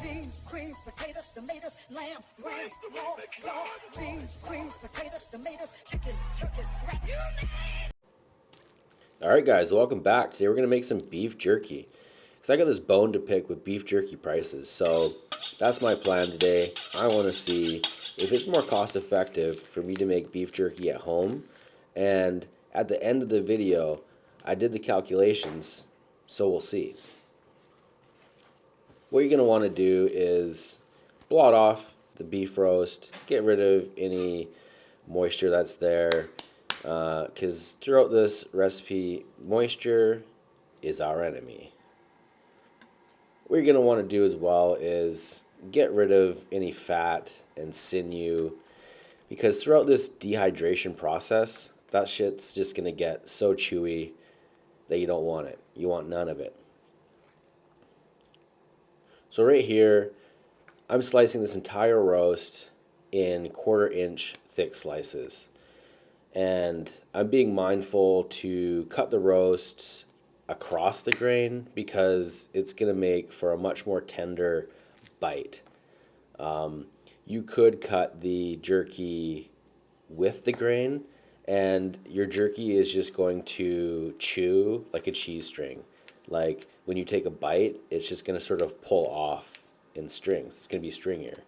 beans, greens, potatoes, tomatoes, lamb, ram, raw, beans, greens, potatoes, tomatoes, chicken, turkeys, rat. Alright guys, welcome back. Today we're going to make some beef jerky. Because I got this bone to pick with beef jerky prices. So that's my plan today. I want to see if it's more cost effective for me to make beef jerky at home. And at the end of the video, I did the calculations, so we'll see. What you're going to want to do is blot off the beef roast, get rid of any moisture that's there, because throughout this recipe, moisture is our enemy. What you're going to want to do as well is get rid of any fat and sinew, because throughout this dehydration process, that shit's just going to get so chewy that you don't want it. You want none of it. So right here, I'm slicing this entire roast in 1/4 inch thick slices. And I'm being mindful to cut the roast across the grain because it's going to make for a much more tender bite. You could cut the jerky with the grain, and your jerky is just going to chew like a cheese string. Like when you take a bite, it's just going to sort of pull off in strings. It's going to be stringier.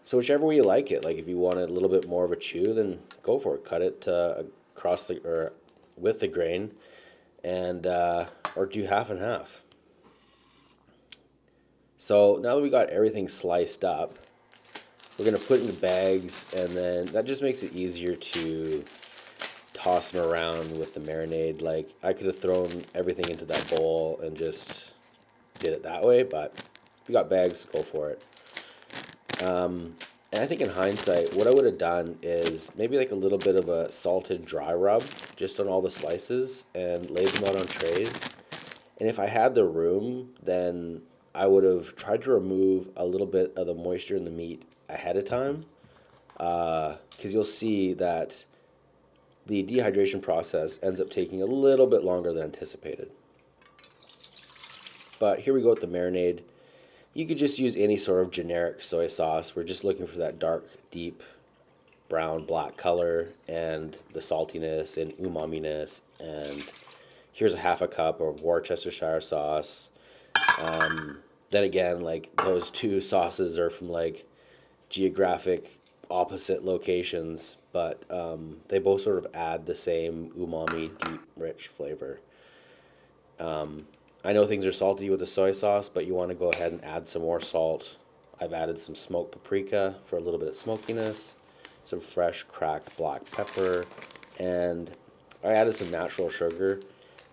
So whichever way you like it, like if you want a little bit more of a chew, then go for it. Cut it across the or with the grain, and or do half and half. So now that we got everything sliced up, we're gonna put it into bags, and then that just makes it easier to toss them around with the marinade. Like I could have thrown everything into that bowl and just did it that way, but if you got bags, go for it. And I think in hindsight, what I would have done is maybe like a little bit of a salted dry rub just on all the slices and laid them out on trays. And if I had the room, then I would have tried to remove a little bit of the moisture in the meat ahead of time. Because you'll see that the dehydration process ends up taking a little bit longer than anticipated. But here we go with the marinade. You could just use any sort of generic soy sauce. We're just looking for that dark, deep, brown, black color and the saltiness and umami-ness. And here's a half a cup of Worcestershire sauce. Then again, like those two sauces are from like geographic opposite locations, but they both sort of add the same umami, deep, rich flavor. I know things are salty with the soy sauce, but you want to go ahead and add some more salt. I've added some smoked paprika for a little bit of smokiness, some fresh cracked black pepper, and I added some natural sugar.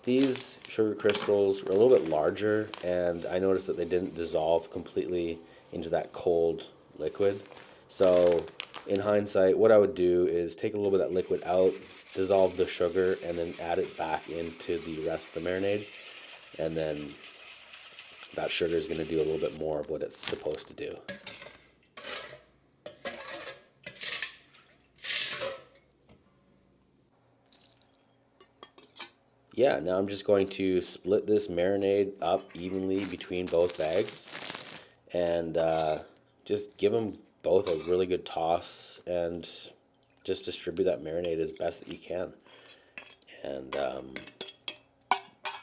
These sugar crystals are a little bit larger, and I noticed that they didn't dissolve completely into that cold liquid. So in hindsight, what I would do is take a little bit of that liquid out, dissolve the sugar, and then add it back into the rest of the marinade. And then that sugar is going to do a little bit more of what it's supposed to do. Yeah, now I'm just going to split this marinade up evenly between both bags and just give them both a really good toss and just distribute that marinade as best that you can. And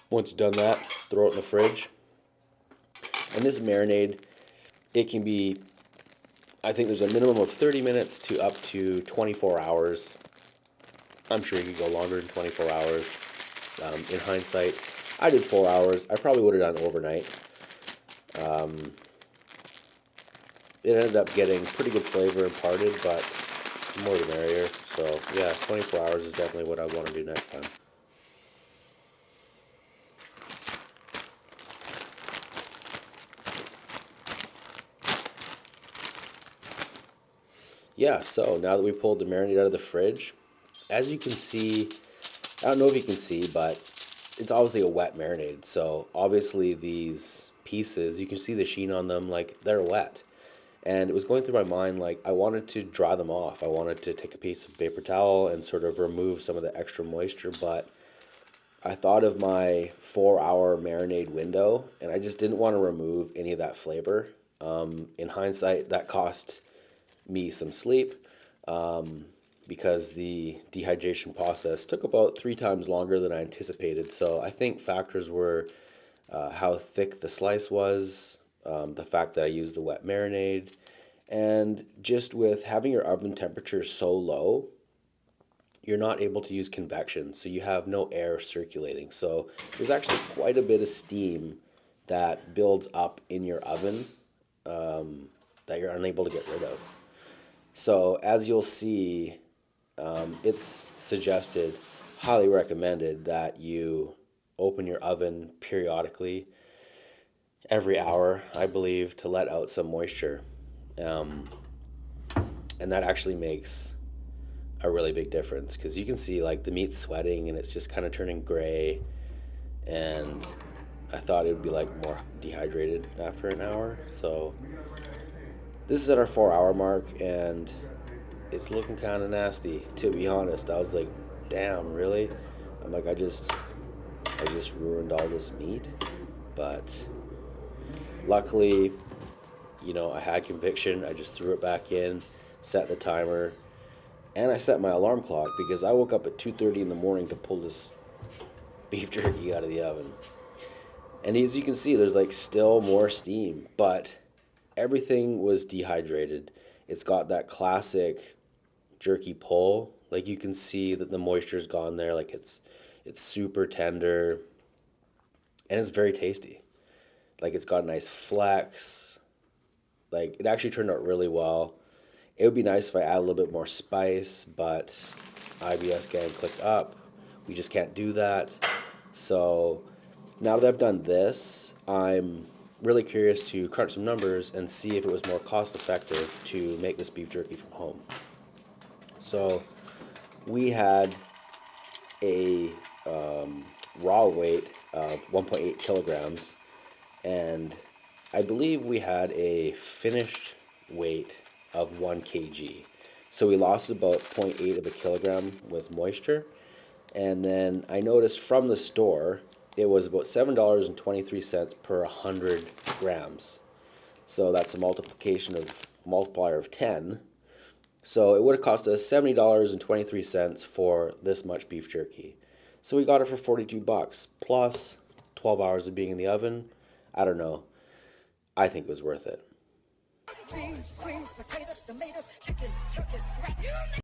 once you've done that, throw it in the fridge. And this marinade, it can be, I think there's a minimum of 30 minutes to up to 24 hours. I'm sure you could go longer than 24 hours. In hindsight, I did 4 hours. I probably would have done overnight. It ended up getting pretty good flavor imparted, but the more the merrier. So yeah, 24 hours is definitely what I want to do next time. Yeah, so now that we pulled the marinade out of the fridge, as you can see, I don't know if you can see, but it's obviously a wet marinade. So obviously these pieces, you can see the sheen on them, like they're wet. And it was going through my mind, like I wanted to dry them off. I wanted to take a piece of paper towel and sort of remove some of the extra moisture, but I thought of my 4-hour marinade window, and I just didn't want to remove any of that flavor. In hindsight, that cost me some sleep, because the dehydration process took about 3 times longer than I anticipated. So I think factors were how thick the slice was, the fact that I used the wet marinade, and just with having your oven temperature so low, you're not able to use convection, so you have no air circulating. So there's actually quite a bit of steam that builds up in your oven, that you're unable to get rid of. So as you'll see, it's suggested, highly recommended, that you open your oven periodically, every hour, I believe, to let out some moisture. Um, and that actually makes a really big difference, because you can see like the meat's sweating and it's just kind of turning gray, and I thought it would be like more dehydrated after an hour. So this is at our 4-hour mark, and it's looking kind of nasty, to be honest. I was like, damn, really? I'm like, I just ruined all this meat. But luckily, I had conviction. I just threw it back in, set the timer, and I set my alarm clock, because I woke up at 2:30 in the morning to pull this beef jerky out of the oven. And as you can see, there's like still more steam, but everything was dehydrated. It's got that classic jerky pull. Like, you can see that the moisture's gone there. Like, it's super tender, and it's very tasty. Like, it's got a nice flex. Like, it actually turned out really well. It would be nice if I add a little bit more spice, but IBS gang clicked up. We just can't do that. So now that I've done this, I'm really curious to crunch some numbers and see if it was more cost effective to make this beef jerky from home. So we had a raw weight of 1.8 kilograms, and I believe we had a finished weight of 1 kg. So we lost about 0.8 of a kilogram with moisture. And then I noticed from the store, it was about $7.23 per 100 grams. So that's a multiplier of 10. So it would have cost us $70.23 for this much beef jerky. So we got it for 42 bucks plus 12 hours of being in the oven. I don't know. I think it was worth it. Beans, greens, potatoes, tomatoes, chicken, turkeys, rat.